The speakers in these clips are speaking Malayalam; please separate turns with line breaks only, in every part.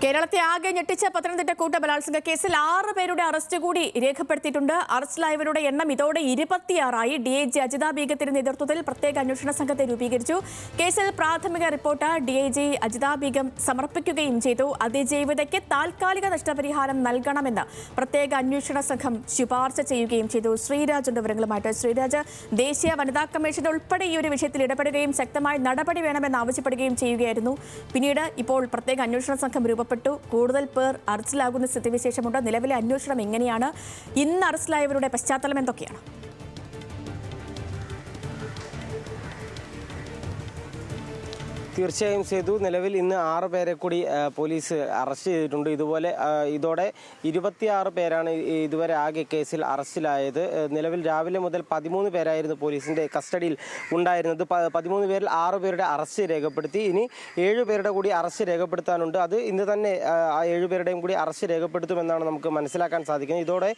കേരളത്തെ ആകെ ഞെട്ടിച്ച പത്തനംതിട്ട കൂട്ടബലാത്സംഗ കേസിൽ 6 പേരുടെ അറസ്റ്റ് കൂടി രേഖപ്പെടുത്തിയിട്ടുണ്ട്. അറസ്റ്റിലായവരുടെ എണ്ണം ഇതോടെ 26ആയി. DIG അജിത ബീഗത്തിന്റെ നേതൃത്വത്തിൽ പ്രത്യേക അന്വേഷണ സംഘത്തെ രൂപീകരിച്ചു. കേസിൽ പ്രാഥമിക റിപ്പോർട്ട് DIG അജിത ബീഗം സമർപ്പിക്കുകയും ചെയ്തു. അതിജീവിതയ്ക്ക് താൽക്കാലിക നഷ്ടപരിഹാരം നൽകണമെന്ന് പ്രത്യേക അന്വേഷണ സംഘം ശുപാർശ ചെയ്യുകയും ചെയ്തു. ശ്രീരാജുണ്ട് വിവരങ്ങളുമായിട്ട്. ശ്രീരാജ്, ദേശീയ വനിതാ കമ്മീഷൻ ഉൾപ്പെടെ ഈ ഒരു വിഷയത്തിൽ ഇടപെടുകയും ശക്തമായ നടപടി വേണമെന്ന് ആവശ്യപ്പെടുകയും ചെയ്യുകയായിരുന്നു. പിന്നീട് ഇപ്പോൾ പ്രത്യേക അന്വേഷണ സംഘം കൂടുതൽ പേർ അറസ്റ്റിലാകുന്ന സ്ഥിതിവിശേഷമുണ്ട്. നിലവിലെ അന്വേഷണം എങ്ങനെയാണ്? ഇന്ന് അറസ്റ്റിലായവരുടെ പശ്ചാത്തലം എന്തൊക്കെയാണ്?
തീർച്ചയായും സേതു, നിലവിൽ ഇന്ന് 6 പേരെ കൂടി പോലീസ് അറസ്റ്റ് ചെയ്തിട്ടുണ്ട്. ഇതോടെ 26 പേരാണ് ഇതുവരെ ആകെ കേസിൽ അറസ്റ്റിലായത്. നിലവിൽ രാവിലെ മുതൽ 13 പേരായിരുന്നു പോലീസിന്റെ കസ്റ്റഡിയിൽ ഉണ്ടായിരുന്നത്. 13 പേരിൽ 6 പേരുടെ അറസ്റ്റ് രേഖപ്പെടുത്തി. ഇനി 7 പേരുടെ കൂടി അറസ്റ്റ് രേഖപ്പെടുത്താനുണ്ട്. അത് ഇന്ന് തന്നെ ആ 7 പേരുടെയും കൂടി അറസ്റ്റ് രേഖപ്പെടുത്തുമെന്നാണ് നമുക്ക് മനസ്സിലാക്കാൻ സാധിക്കുന്നത്. ഇതോടെ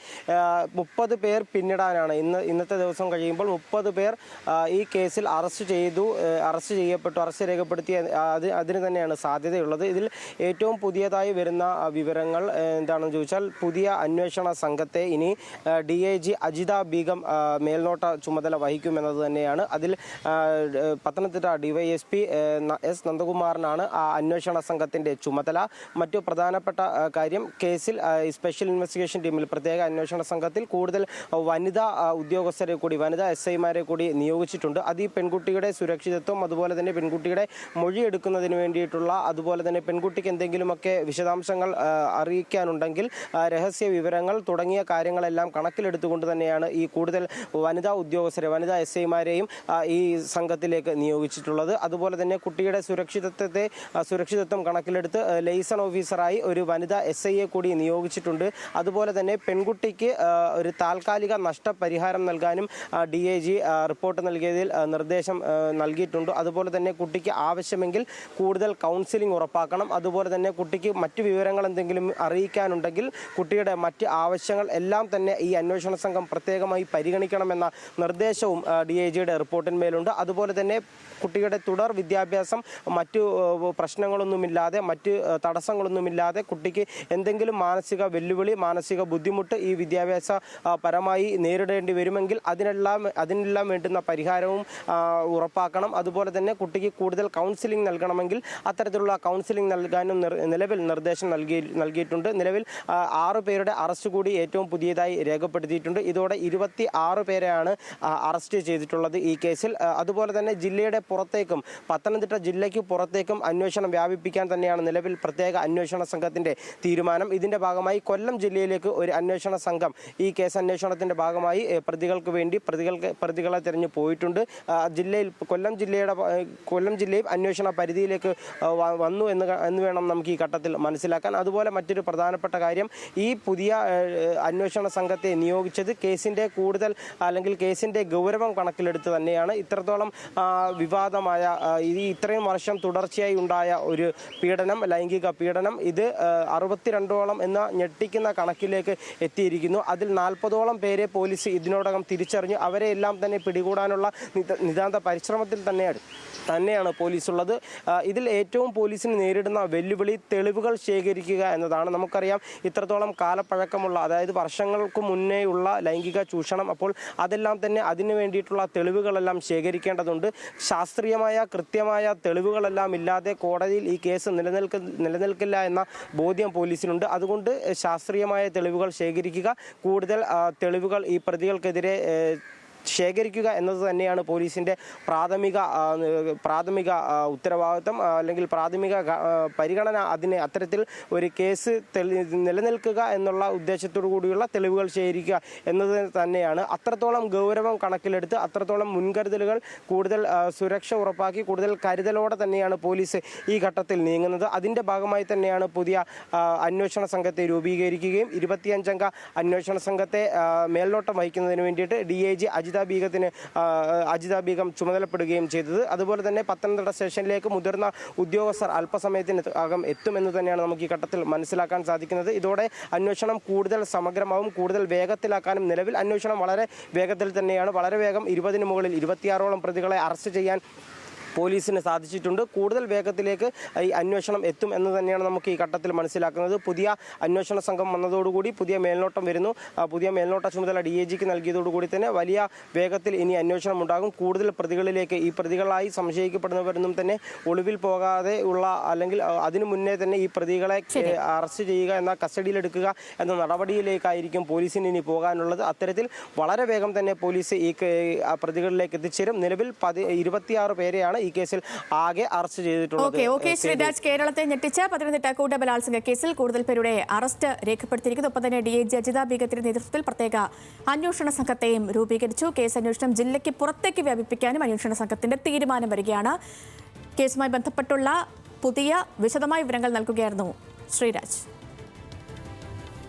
30 പേർ പിന്നിടാനാണ്. ഇന്നത്തെ ദിവസം കഴിയുമ്പോൾ 30 പേർ ഈ കേസിൽ അറസ്റ്റ് ചെയ്യപ്പെട്ടു, അറസ്റ്റ് രേഖപ്പെടുത്തി. അതിന് തന്നെയാണ് സാധ്യതയുള്ളത്. ഇതിൽ ഏറ്റവും പുതിയതായി വരുന്ന വിവരങ്ങൾ എന്താണെന്ന് ചോദിച്ചാൽ, പുതിയ അന്വേഷണ സംഘത്തെ ഇനി DIG അജിത ബീഗം മേൽനോട്ട ചുമതല വഹിക്കുമെന്നത് തന്നെയാണ്. അതിൽ പത്തനംതിട്ട DYSP S നന്ദകുമാറിനാണ് ആ അന്വേഷണ സംഘത്തിന്റെ ചുമതല. മറ്റു പ്രധാനപ്പെട്ട കാര്യം, കേസിൽ സ്പെഷ്യൽ ഇൻവെസ്റ്റിഗേഷൻ ടീമിൽ പ്രത്യേക അന്വേഷണ സംഘത്തിൽ കൂടുതൽ വനിതാ ഉദ്യോഗസ്ഥരെ കൂടി, വനിതാ SIമാരെ കൂടി നിയോഗിച്ചിട്ടുണ്ട്. അത് ഈ പെൺകുട്ടിയുടെ സുരക്ഷിതത്വം, അതുപോലെ തന്നെ പെൺകുട്ടിയുടെ മൊഴിയെടുക്കുന്നതിന് വേണ്ടിയിട്ടുള്ള, അതുപോലെ തന്നെ പെൺകുട്ടിക്ക് എന്തെങ്കിലുമൊക്കെ വിശദാംശങ്ങൾ അറിയിക്കാനുണ്ടെങ്കിൽ രഹസ്യ വിവരങ്ങൾ തുടങ്ങിയ കാര്യങ്ങളെല്ലാം കണക്കിലെടുത്തുകൊണ്ട് തന്നെയാണ് ഈ കൂടുതൽ വനിതാ ഉദ്യോഗസ്ഥരെ, വനിതാ SIമാരെയും ഈ സംഘത്തിലേക്ക് നിയോഗിച്ചിട്ടുള്ളത്. അതുപോലെ തന്നെ കുട്ടിയുടെ സുരക്ഷിതത്വം കണക്കിലെടുത്ത് ലെയ്സൺ ഓഫീസറായി ഒരു വനിതാ SIയെ കൂടി നിയോഗിച്ചിട്ടുണ്ട്. അതുപോലെ തന്നെ പെൺകുട്ടിക്ക് ഒരു താൽക്കാലിക നഷ്ടപരിഹാരം നൽകാനും DIG റിപ്പോർട്ട് നൽകിയതിൽ നിർദ്ദേശം നൽകിയിട്ടുണ്ട്. അതുപോലെ തന്നെ കുട്ടിക്ക് ആവശ്യമെങ്കിൽ കൂടുതൽ കൗൺസിലിംഗ് ഉറപ്പാക്കണം. അതുപോലെ തന്നെ കുട്ടിക്ക് മറ്റു വിവരങ്ങൾ എന്തെങ്കിലും അറിയിക്കാനുണ്ടെങ്കിൽ കുട്ടിയുടെ മറ്റ് ആവശ്യങ്ങൾ എല്ലാം തന്നെ ഈ അന്വേഷണ സംഘം പ്രത്യേകമായി പരിഗണിക്കണമെന്ന നിർദ്ദേശവും DIGയുടെ റിപ്പോർട്ടിന്മേലുണ്ട്. അതുപോലെ തന്നെ കുട്ടിയുടെ തുടർ വിദ്യാഭ്യാസം മറ്റു പ്രശ്നങ്ങളൊന്നുമില്ലാതെ, മറ്റ് തടസ്സങ്ങളൊന്നുമില്ലാതെ കുട്ടിക്ക് എന്തെങ്കിലും മാനസിക വെല്ലുവിളി, മാനസിക ബുദ്ധിമുട്ട് ഈ വിദ്യാഭ്യാസ പരമായി നേരിടേണ്ടി വരുമെങ്കിൽ അതിനെല്ലാം വേണ്ടുന്ന പരിഹാരവും ഉറപ്പാക്കണം. അതുപോലെ തന്നെ കുട്ടിക്ക് കൂടുതൽ കൗൺസിലിംഗ് നൽകണമെങ്കിൽ അത്തരത്തിലുള്ള കൗൺസിലിംഗ് നൽകാനും നിലവിൽ നിർദ്ദേശം നൽകിയിട്ടുണ്ട്. നിലവിൽ 6 പേരുടെ അറസ്റ്റ് കൂടി ഏറ്റവും പുതിയതായി രേഖപ്പെടുത്തിയിട്ടുണ്ട്. ഇതോടെ 26 പേരെയാണ് അറസ്റ്റ് ചെയ്തിട്ടുള്ളത് ഈ കേസിൽ. അതുപോലെ തന്നെ ജില്ലയുടെ പുറത്തേക്കും, പത്തനംതിട്ട ജില്ലയ്ക്ക് പുറത്തേക്കും അന്വേഷണം വ്യാപിപ്പിക്കാൻ തന്നെയാണ് നിലവിൽ പ്രത്യേക അന്വേഷണ സംഘത്തിന്റെ തീരുമാനം. ഇതിന്റെ ഭാഗമായി കൊല്ലം ജില്ലയിലേക്ക് ഒരു അന്വേഷണ സംഘം ഈ കേസ് അന്വേഷണത്തിന്റെ ഭാഗമായി പ്രതികളെ തിരഞ്ഞു പോയിട്ടുണ്ട്. കൊല്ലം ജില്ലയും അന്വേഷണ പരിധിയിലേക്ക് വന്നു എന്ന് വേണം നമുക്ക് ഈ ഘട്ടത്തിൽ മനസ്സിലാക്കാൻ. അതുപോലെ മറ്റൊരു പ്രധാനപ്പെട്ട കാര്യം, ഈ പുതിയ അന്വേഷണ സംഘത്തെ നിയോഗിച്ചത് കേസിന്റെ ഗൗരവം കണക്കിലെടുത്ത് തന്നെയാണ്. ഇത്രത്തോളം വിവാദമായ ഇത്രയും വർഷം തുടർച്ചയായി ഉണ്ടായ ഒരു പീഡനം, ലൈംഗിക പീഡനം, ഇത് 62ഓളം എന്ന ഞെട്ടിക്കുന്ന കണക്കിലേക്ക് എത്തിയിരിക്കുന്നു. അതിൽ 40ഓളം പേരെ പോലീസ് ഇതിനോടകം തിരിച്ചറിഞ്ഞു. അവരെ എല്ലാം തന്നെ പിടികൂടാനുള്ള നിതാന്ത പരിശ്രമത്തിൽ തന്നെയാണ് പോലീസ് ഉള്ളത്. ഇതിൽ ഏറ്റവും പോലീസിന് നേരിടുന്ന വെല്ലുവിളി തെളിവുകൾ ശേഖരിക്കുക എന്നതാണ്. നമുക്കറിയാം, ഇത്രത്തോളം കാലപ്പഴക്കമുള്ള, അതായത് വർഷങ്ങൾക്ക് മുന്നേയുള്ള ലൈംഗിക ചൂഷണം. അപ്പോൾ അതെല്ലാം തന്നെ അതിനു വേണ്ടിയിട്ടുള്ള തെളിവുകളെല്ലാം ശേഖരിക്കേണ്ടതുണ്ട്. ശാസ്ത്രീയമായ കൃത്യമായ തെളിവുകളെല്ലാം ഇല്ലാതെ കോടതിയിൽ ഈ കേസ് നിലനിൽക്കില്ല എന്ന ബോധ്യം പോലീസിനുണ്ട്. അതുകൊണ്ട് ശാസ്ത്രീയമായ തെളിവുകൾ ശേഖരിക്കുക, കൂടുതൽ തെളിവുകൾ ഈ പ്രതികൾക്കെതിരെ ശേഖരിക്കുക എന്നത് തന്നെയാണ് പോലീസിന്റെ പ്രാഥമിക ഉത്തരവാദിത്വം, അല്ലെങ്കിൽ പ്രാഥമിക പരിഗണന. അത്തരത്തിൽ ഒരു കേസ് നിലനിൽക്കുക എന്നുള്ള ഉദ്ദേശത്തോടു കൂടിയുള്ള തെളിവുകൾ ശേഖരിക്കുക എന്നത് തന്നെയാണ്. അത്രത്തോളം ഗൗരവം കണക്കിലെടുത്ത്, അത്രത്തോളം മുൻകരുതലുകൾ, കൂടുതൽ സുരക്ഷ ഉറപ്പാക്കി, കൂടുതൽ കരുതലോടെ തന്നെയാണ് പോലീസ് ഈ ഘട്ടത്തിൽ നീങ്ങുന്നത്. അതിന്റെ ഭാഗമായി തന്നെയാണ് പുതിയ അന്വേഷണ സംഘത്തെ രൂപീകരിക്കുകയും 25 അംഗ അന്വേഷണ സംഘത്തെ മേൽനോട്ടം വഹിക്കുന്നതിന് വേണ്ടിയിട്ട് DIG അജിത ബീഗം ചുമതലപ്പെടുകയും ചെയ്തത്. അതുപോലെ തന്നെ പത്തനംതിട്ട സ്റ്റേഷനിലേക്ക് മുതിർന്ന ഉദ്യോഗസ്ഥർ അല്പസമയത്തിനകം എത്തുമെന്ന് തന്നെയാണ് നമുക്ക് ഈ ഘട്ടത്തിൽ മനസ്സിലാക്കാൻ സാധിക്കുന്നത്. ഇതോടെ അന്വേഷണം കൂടുതൽ സമഗ്രമാവും, കൂടുതൽ വേഗത്തിലാക്കാനും നിലവിൽ അന്വേഷണം വളരെ വേഗത്തിൽ തന്നെയാണ്. വളരെ വേഗം 20-ന് മുകളിൽ 26ഓളം പ്രതികളെ അറസ്റ്റ് ചെയ്യാൻ പോലീസിന് സാധിച്ചിട്ടുണ്ട്. കൂടുതൽ വേഗത്തിലേക്ക് ഈ അന്വേഷണം എത്തും എന്ന് തന്നെയാണ് നമുക്ക് ഈ ഘട്ടത്തിൽ മനസ്സിലാക്കുന്നത്. പുതിയ അന്വേഷണ സംഘം വന്നതോടുകൂടി പുതിയ മേൽനോട്ടം വരുന്നു. പുതിയ മേൽനോട്ട ചുമതല DIGക്ക് നൽകിയതോടുകൂടി തന്നെ വലിയ വേഗത്തിൽ ഇനി അന്വേഷണം ഉണ്ടാകും. കൂടുതൽ പ്രതികളിലേക്ക് ഈ പ്രതികളായി സംശയിക്കപ്പെടുന്നവരൊന്നും തന്നെ ഒളിവിൽ പോകാതെ ഉള്ള അല്ലെങ്കിൽ അതിനു മുന്നേ തന്നെ ഈ പ്രതികളെ അറസ്റ്റ് ചെയ്യുക എന്ന കസ്റ്റഡിയിലെടുക്കുക എന്ന നടപടിയിലേക്കായിരിക്കും പോലീസിന് ഇനി പോകാനുള്ളത്. അത്തരത്തിൽ വളരെ വേഗം തന്നെ പോലീസ് ഈ പ്രതികളിലേക്ക് എത്തിച്ചേരും. നിലവിൽ 26 പേരെയാണ് ഈ കേസിൽ ആകെ അറസ്റ്റ് ചെയ്തിട്ടുള്ളത്.
ശ്രീരാജ്, കേരളത്തെ ഞെട്ടിച്ച പത്തനംതിട്ട കൂട്ടബലാത്സംഗ കേസിൽ കൂടുതൽ പേരുടെ അറസ്റ്റ് രേഖപ്പെടുത്തിയിരിക്കുന്നു. ഒപ്പം തന്നെ DIG അജിത ബീഗത്തിന്റെ നേതൃത്വത്തിൽ പ്രത്യേക അന്വേഷണ സംഘത്തെയും രൂപീകരിച്ചു. കേസ് അന്വേഷണം ജില്ലയ്ക്ക് പുറത്തേക്ക് വ്യാപിപ്പിക്കാനും അന്വേഷണ സംഘത്തിന്റെ തീരുമാനം വരികയാണ്. കേസുമായി ബന്ധപ്പെട്ടുള്ള പുതിയ വിശദമായ വിവരങ്ങൾ നൽകുകയായിരുന്നു ശ്രീരാജ്.